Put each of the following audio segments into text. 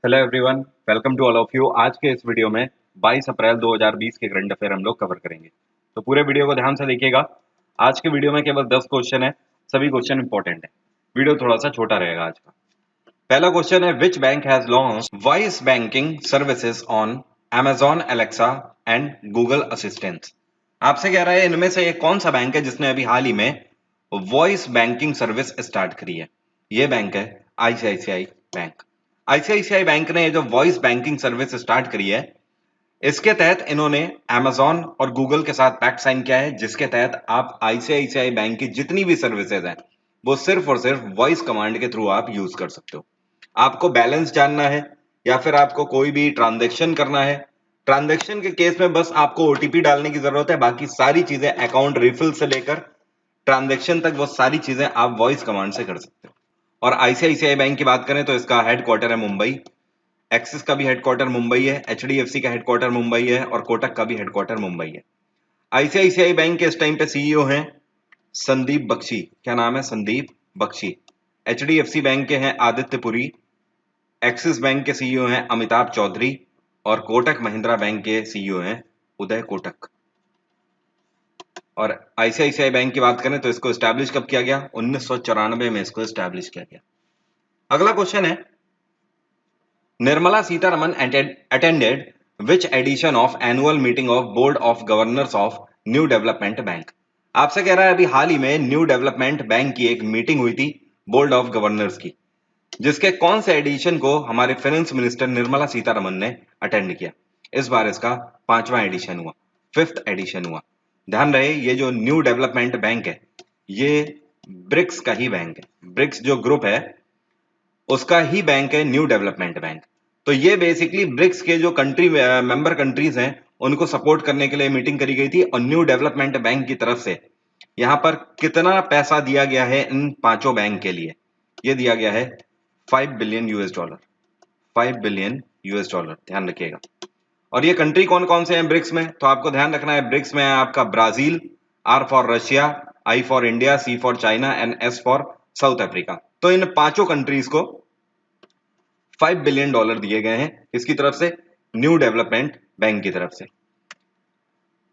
Hello everyone, welcome to all of you. आज के इस वीडियो में 22 अप्रैल 2020 के करंट अफेयर हम लोग कवर करेंगे। तो पूरे वीडियो को ध्यान से देखिएगा। आज के वीडियो में केवल 10 क्वेश्चन है, सभी क्वेश्चन इंपॉर्टेंट है। वीडियो थोड़ा सा छोटा रहेगा आज का। पहला क्वेश्चन है, which bank has launched voice banking services on Amazon Alexa and Google assistant. आपसे कह रहा है इनमें से एक कौन सा बैंक है जिसने अभी हाल ही में वॉइस बैंकिंग सर्विस स्टार्ट करी है। ये बैंक है आईसीआईसीआई बैंक। आईसीआईसीआई बैंक ने ये जो वॉइस बैंकिंग सर्विस स्टार्ट करी है, इसके तहत इन्होंने Amazon और गूगल के साथ पैक्ट साइन किया है, जिसके तहत आप आईसीआईसीआई बैंक की जितनी भी सर्विसेज हैं वो सिर्फ और सिर्फ वॉइस कमांड के थ्रू आप यूज कर सकते हो। आपको बैलेंस जानना है या फिर आपको कोई भी ट्रांजैक्शन करना है, ट्रांजैक्शन के केस में बस आपको ओटीपी डालने की जरूरत है। बाकी सारी चीजें अकाउंट रिफिल से लेकर ट्रांजैक्शन तक वो सारी चीजें आप वॉइस कमांड से कर सकते हो। और आईसीआईसीआई बैंक की बात करें तो इसका हेडक्वार्टर है मुंबई, एक्सिस का भी हेडक्वार्टर मुंबई है, एचडीएफसी का हेडक्वार्टर मुंबई है और कोटक का भी हेडक्वार्टर मुंबई है। आईसीआईसीआई बैंक के इस टाइम पे सीईओ हैं संदीप बख्शी। क्या नाम है? संदीप बख्शी। एचडीएफसी बैंक के हैं आदित्य पुरी, एक्सिस बैंक के सीईओ हैं अमिताभ चौधरी और कोटक महिंद्रा बैंक के सीईओ हैं उदय कोटक। और आईसीआईसीआई बैंक की बात करें तो इसको एस्टैब्लिश कब किया गया? 1994 में इसको एस्टैब्लिश किया गया। अगला क्वेश्चन है, Nirmala Sitharaman attended which edition of annual meeting of board of governors of new development bank. आपसे कह रहा है अभी हाल ही में न्यू डेवलपमेंट बैंक की एक मीटिंग हुई थी बोर्ड ऑफ गवर्नर्स की, जिसके कौन से एडिशन को हमारे फाइनेंस मिनिस्टर निर्मला सीतारमन ने अटेंड किया। इस बार इसका 5वां एडिशन हुआ, 5th एडिशन हुआ। ध्यान रहे ये जो न्यू डेवलपमेंट बैंक है ये ब्रिक्स का ही बैंक है। ब्रिक्स जो ग्रुप है उसका ही बैंक है न्यू डेवलपमेंट बैंक। तो ये बेसिकली ब्रिक्स के जो कंट्री मेंबर कंट्रीज हैं उनको सपोर्ट करने के लिए मीटिंग करी गई थी। और न्यू डेवलपमेंट बैंक की तरफ से यहां पर कितना पैसा दिया गया है इन पांचों बैंक के लिए? ये दिया गया है 5 billion US dollar. 5 billion US dollar, ध्यान रखिएगा। और ये कंट्री कौन कौन से हैं ब्रिक्स में? तो आपको ध्यान रखना है ब्रिक्स में है आपका Brazil, R for Russia, I for India, C for China and S for South Africa. तो इन पांचों कंट्रीज को 5 बिलियन डॉलर दिए गए हैं इसकी तरफ से, न्यू डेवलपमेंट बैंक की तरफ से।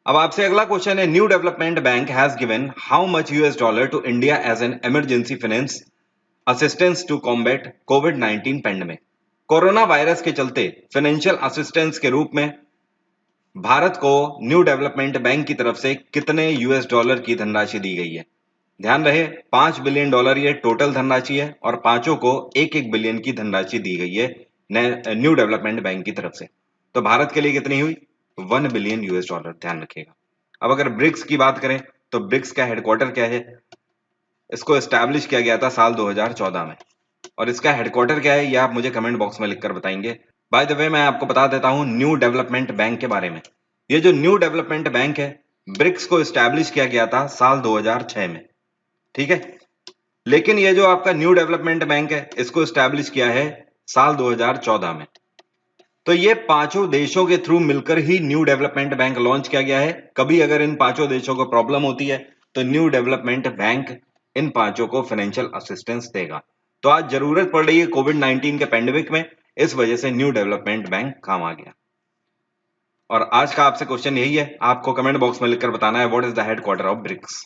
अब आपसे अगला क्वेश्चन है, new development bank has given how much US dollar to India as an emergency finance assistance to combat कोविड-19 पेंडेमिक। कोरोना वायरस के चलते फाइनेंशियल असिस्टेंस के रूप में भारत को न्यू डेवलपमेंट बैंक की तरफ से कितने यूएस डॉलर की धनराशि दी गई है? ध्यान रहे 5 बिलियन डॉलर ये टोटल धनराशि है और पांचों को 1-1 बिलियन की धनराशि दी गई है न्यू डेवलपमेंट बैंक की तरफ से। तो भारत के लिए कितनी हुई? 1 बिलियन यूएस डॉलर, ध्यान रखिएगा। अब अगर ब्रिक्स की बात करें तो ब्रिक्स का हेडक्वार्टर क्या है? इसको एस्टैब्लिश किया गया था साल 2014 में। और इसका हेडक्वार्टर क्या है ये आप मुझे कमेंट बॉक्स में लिखकर बताएंगे। बाय द वे मैं आपको बता देता हूं न्यू डेवलपमेंट बैंक के बारे में। ये जो न्यू डेवलपमेंट बैंक है ब्रिक्स को एस्टैब्लिश किया गया था साल 2006 में, ठीक है। लेकिन ये जो आपका न्यू डेवलपमेंट बैंक है इसको एस्टैब्लिश किया है साल 2014 में। तो ये पांचों देशों के थ्रू मिलकर ही न्यू डेवलपमेंट बैंक लॉन्च किया गया है। कभी अगर इन पांचों देशों को प्रॉब्लम होती है तो न्यू डेवलपमेंट बैंक इन पांचों को फाइनेंशियल असिस्टेंस देगा। तो आज जरूरत पड़ रही है कोविड-19 के पेंडेमिक में, इस वजह से न्यू डेवलपमेंट बैंक काम आ गया। और आज का आपसे क्वेश्चन यही है, आपको कमेंट बॉक्स में लिखकर बताना है what is the headquarter of BRICS.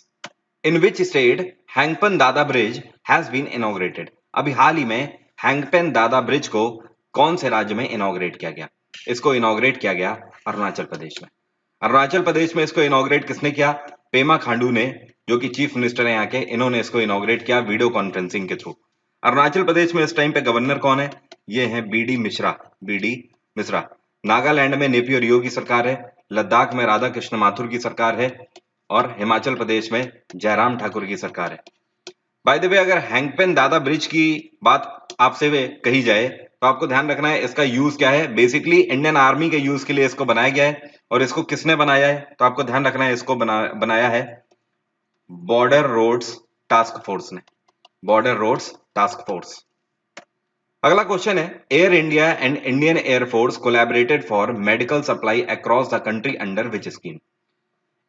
In which state Hangpan Dada bridge has been inaugurated. अभी हाल ही में हैंगपेन दादा ब्रिज को कौन से राज्य में इनॉग्रेट किया गया? इसको इनॉग्रेट किया गया अरुणाचल प्रदेश में। अरुणाचल प्रदेश में इसको इनॉग्रेट किसने किया? पेमा खांडू ने, जो कि चीफ मिनिस्टर है यहाँ के, इन्होंने इसको इनॉग्रेट किया वीडियो कॉन्फ्रेंसिंग के थ्रू। अरुणाचल प्रदेश में इस टाइम पे गवर्नर कौन है? ये है बीडी मिश्रा। बीडी मिश्रा। नागालैंड में नेपियर रियो की सरकार है, लद्दाख में राधा कृष्ण माथुर की सरकार है और हिमाचल प्रदेश में जयराम ठाकुर की सरकार है। बाय द वे अगर हैंगपेन दादा ब्रिज की बात आपसे वे कही जाए तो आपको ध्यान रखना है इसका यूज क्या है। बेसिकली इंडियन आर्मी के यूज के लिए इसको बनाया गया है। और इसको किसने बनाया है? तो आपको ध्यान रखना है इसको बनाया है बॉर्डर रोड्स टास्क फोर्स ने। Border roads task force. अगला क्वेश्चन है, air India and Indian air force collaborated for medical supply across the country under which scheme.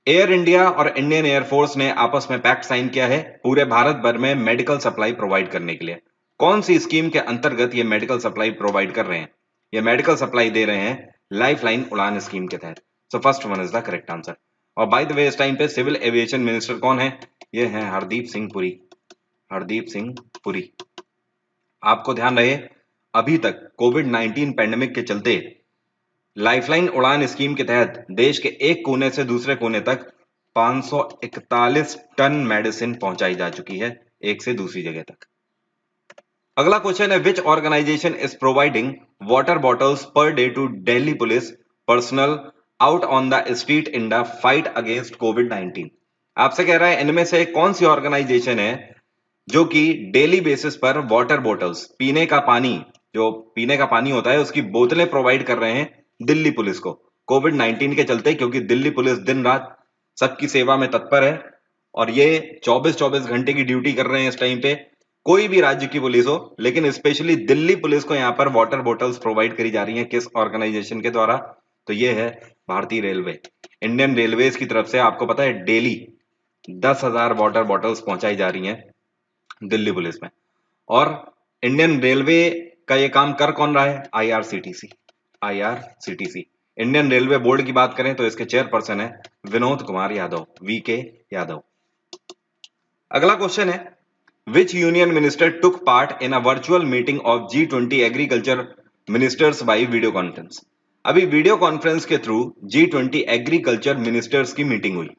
Air India और इंडियन एयरफोर्स ने आपस में पैक्ट साइन किया है पूरे भारत भर में मेडिकल सप्लाई प्रोवाइड करने के लिए। कौन सी स्कीम के अंतर्गत ये मेडिकल सप्लाई प्रोवाइड कर रहे हैं? ये मेडिकल सप्लाई दे रहे हैं लाइफलाइन उड़ान स्कीम के तहत। So first one is the correct answer. और बाय द वे इस टाइम पे सिविल एविएशन मिनिस्टर कौन है? ये है हरदीप सिंह पुरी। हरदीप सिंह पुरी। आपको ध्यान रहे अभी तक कोविड-19 पैंडेमिक के चलते लाइफलाइन उड़ान स्कीम के तहत देश के एक कोने से दूसरे कोने तक 541 टन मेडिसिन पहुंचाई जा चुकी है, एक से दूसरी जगह तक। अगला क्वेश्चन है which organization is providing water bottles per day to Delhi police personnel out on the street in the fight against कोविड-19। आपसे कह रहा है इनमें से कौन सी ऑर्गेनाइजेशन है जो कि डेली बेसिस पर वाटर बॉटल्स, पीने का पानी, जो पीने का पानी होता है उसकी बोतलें प्रोवाइड कर रहे हैं दिल्ली पुलिस को कोविड-19 के चलते, क्योंकि दिल्ली पुलिस दिन रात सबकी सेवा में तत्पर है और ये 24-24 घंटे की ड्यूटी कर रहे हैं इस टाइम पे। कोई भी राज्य की पुलिस हो, लेकिन स्पेशली दिल्ली पुलिस को यहाँ पर वाटर बॉटल्स प्रोवाइड करी जा रही हैं। किस ऑर्गेनाइजेशन के द्वारा? तो ये है भारतीय रेलवे। इंडियन रेलवेज की तरफ से आपको पता है डेली 10,000 वाटर बॉटल्स पहुंचाई जा रही हैं दिल्ली पुलिस में। और इंडियन रेलवे का ये काम कर कौन रहा है? IRCTC. IRCTC Indian railway board की बात करें तो इसके चेयरपर्सन है विनोद कुमार यादव, वीके यादव। अगला क्वेश्चन है which union minister took part in a virtual meeting of G20 agriculture ministers by video conference. अभी वीडियो कॉन्फ्रेंस के थ्रू G20 एग्रीकल्चर मिनिस्टर्स की मीटिंग हुई,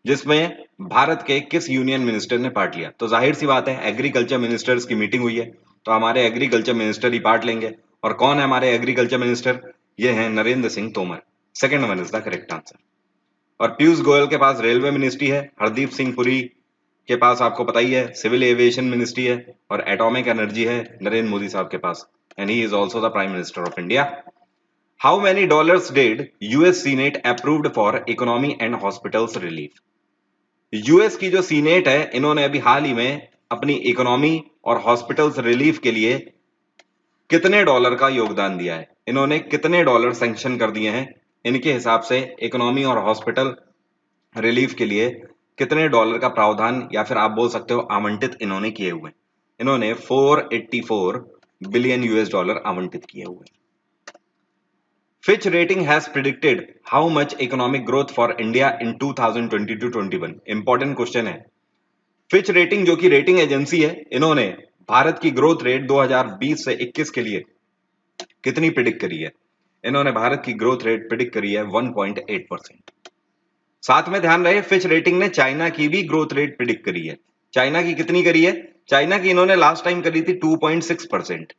जिसमें भारत के किस यूनियन मिनिस्टर ने पार्ट लिया? तो जाहिर सी बात है एग्रीकल्चर मिनिस्टर्स की मीटिंग हुई है तो हमारे एग्रीकल्चर मिनिस्टर ही पार्ट लेंगे। और कौन है हमारे एग्रीकल्चर मिनिस्टर? ये हैं Narendra Singh Tomar. Second one is the correct answer. और पीयूष गोयल के पास रेलवे मिनिस्ट्री है, हरदीप सिंह पुरी के पास आपको पता ही है सिविल एविएशन मिनिस्ट्री है, और एटॉमिक एनर्जी है नरेंद्र मोदी साहब के पास, and he is also the prime minister of India. How many dollars did US senate approved for economy and hospitals relief? US की जो सीनेट है इन्होंने अभी हाल ही में अपनी इकोनॉमी और हॉस्पिटल्स रिलीफ के लिए कितने डॉलर का योगदान दिया है? इन्होंने कितने डॉलर सैंक्शन कर दिए हैं? इनके हिसाब से इकोनॉमी और हॉस्पिटल रिलीफ के लिए कितने डॉलर का प्रावधान या फिर आप बोल सकते हो आवंटित इन्होंने किए हुए? इन्होंने 484 बिलियन यूएस डॉलर आवंटित किए हुए। Fitch rating has predicted how much economic growth for India in 2020-21? Important question है। फिच रेटिंग जो कि रेटिंग एजेंसी है, इन्होंने भारत की ग्रोथ रेट 2020 से 21 के लिए कितनी प्रिडिक्ट करी है? इन्होंने भारत की ग्रोथ रेट प्रिडिक्ट करी है 1.8%। साथ में ध्यान रहे फिच रेटिंग ने चाइना की भी ग्रोथ रेट प्रिडिक्ट करी है। चाइना की कितनी करी है? चाइना की इन्होंने लास्ट टाइम करी थी 2.6%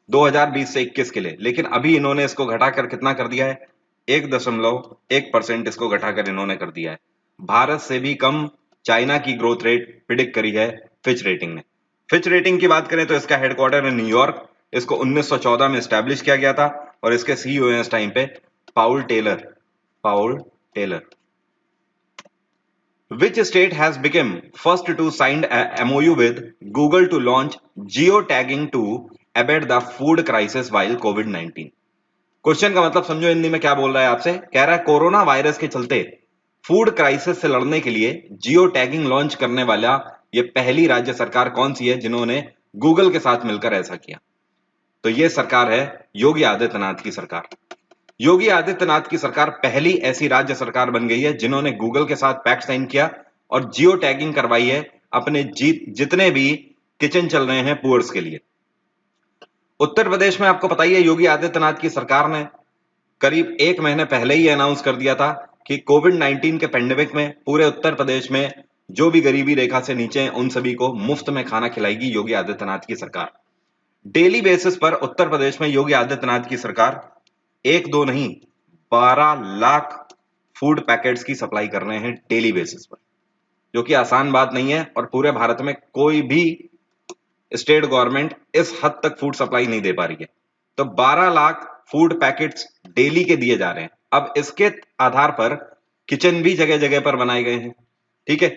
2020 से 21 के लिए, लेकिन अभी इन्होंने इसको घटाकर कितना कर दिया है? 1.1% इसको घटाकर इन्होंने कर दिया है। भारत से भी कम चाइना की ग्रोथ रेट प्रिडिक्ट करी है फिच रेटिंग ने। फिच रेटिंग की बात करें तो इसका हेडक्वार्टर है न्यूयॉर्क। इसको 1914 में एस्टैब्लिश किया गया था और इसके सीईओ हैं इस टाइम पे Paul Taylor. Paul Taylor. Which state has become first to sign a MOU with Google to launch geotagging to abate the food crisis while COVID-19? Question का मतलब समझो हिंदी में क्या बोल रहा है आपसे। कह रहा है कोरोना वायरस के चलते फूड क्राइसिस से लड़ने के लिए जियो टैगिंग लॉन्च करने वाला ये पहली राज्य सरकार कौन सी है जिन्होंने गूगल के साथ मिलकर ऐसा किया? तो ये सरकार है योगी आदित्यनाथ की सरकार। योगी आदित्यनाथ की सरकार पहली ऐसी राज्य सरकार बन गई है जिन्होंने गूगल के साथ पैक्ट साइन किया और जियो टैगिंग करवाई है अपने जितने भी किचन चल रहे हैं पुअर्स के लिए। उत्तर प्रदेश में आपको पता ही है योगी आदित्यनाथ की सरकार ने करीब 1 महीने पहले ही अनाउंस कर दिया था कि कोविड-19 के पेंडेमिक में पूरे उत्तर प्रदेश में जो भी गरीबी रेखा से नीचे हैं उन सभी को मुफ्त में खाना खिलाएगी योगी आदित्यनाथ की सरकार। डेली बेसिस पर उत्तर प्रदेश में योगी आदित्यनाथ की सरकार एक दो नहीं 12 लाख फूड पैकेट्स की सप्लाई कर रहे हैं डेली बेसिस पर, जो कि आसान बात नहीं है और पूरे भारत में कोई भी स्टेट गवर्नमेंट इस हद तक फूड सप्लाई नहीं दे पा रही है। तो 12 लाख फूड पैकेट्स डेली के दिए जा रहे हैं। अब इसके आधार पर किचन भी जगह जगह पर बनाए गए हैं। ठीक है,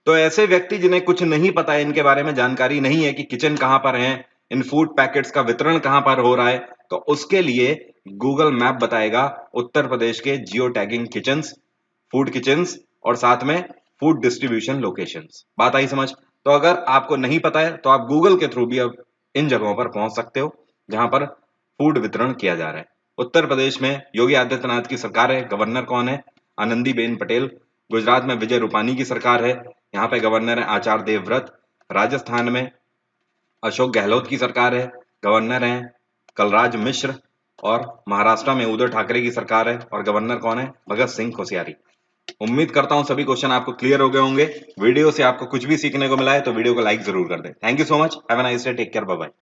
तो ऐसे व्यक्ति जिन्हें कुछ नहीं पता है, इनके बारे में जानकारी नहीं है कि किचन कहां पर है, इन फूड पैकेट्स का वितरण कहां पर हो रहा है, तो उसके लिए गूगल मैप बताएगा उत्तर प्रदेश के geo tagging kitchens, food kitchens और साथ में फूड डिस्ट्रीब्यूशन लोकेशंस। बात आई समझ? तो अगर आपको नहीं पता है तो आप गूगल के थ्रू भी अब इन जगहों पर पहुंच सकते हो जहां पर फूड वितरण किया जा रहा है। उत्तर प्रदेश में योगी आदित्यनाथ की सरकार है, गवर्नर कौन है? आनंदीबेन पटेल। गुजरात में विजय रूपानी की सरकार है, यहाँ पे गवर्नर है आचार्य देवव्रत। राजस्थान में अशोक गहलोत की सरकार है, गवर्नर हैं कलराज मिश्र। और महाराष्ट्र में उद्धव ठाकरे की सरकार है और गवर्नर कौन है? भगत सिंह कोश्यारी। उम्मीद करता हूं सभी क्वेश्चन आपको क्लियर हो गए होंगे। वीडियो से आपको कुछ भी सीखने को मिला है तो वीडियो को लाइक जरूर कर दें। Thank you so much, have a nice day, take care, bye bye.